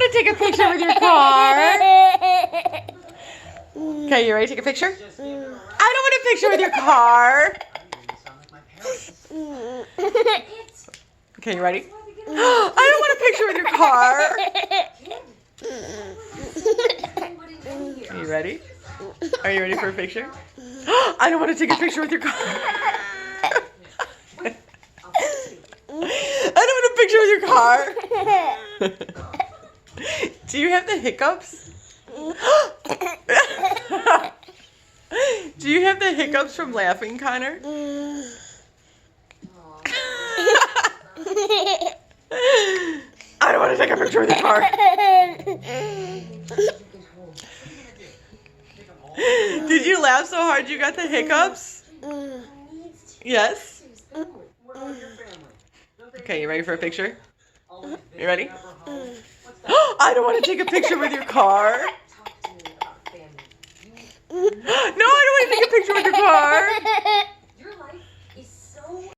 want to take a picture with your car. Okay, you ready to take a picture? I don't want a picture with your car. Okay, you ready? I don't want a picture with your car. Are you ready? Are you ready for a picture? I don't want to take a picture with your car. I don't want a picture with your car. Do you have the hiccups? Do you have the hiccups from laughing, Connor? I don't want to take a picture with your car. Did you laugh so hard you got the hiccups? Yes? Okay, you ready for a picture? You ready? I don't want to take a picture with your car. No, I don't want to take a picture with your car.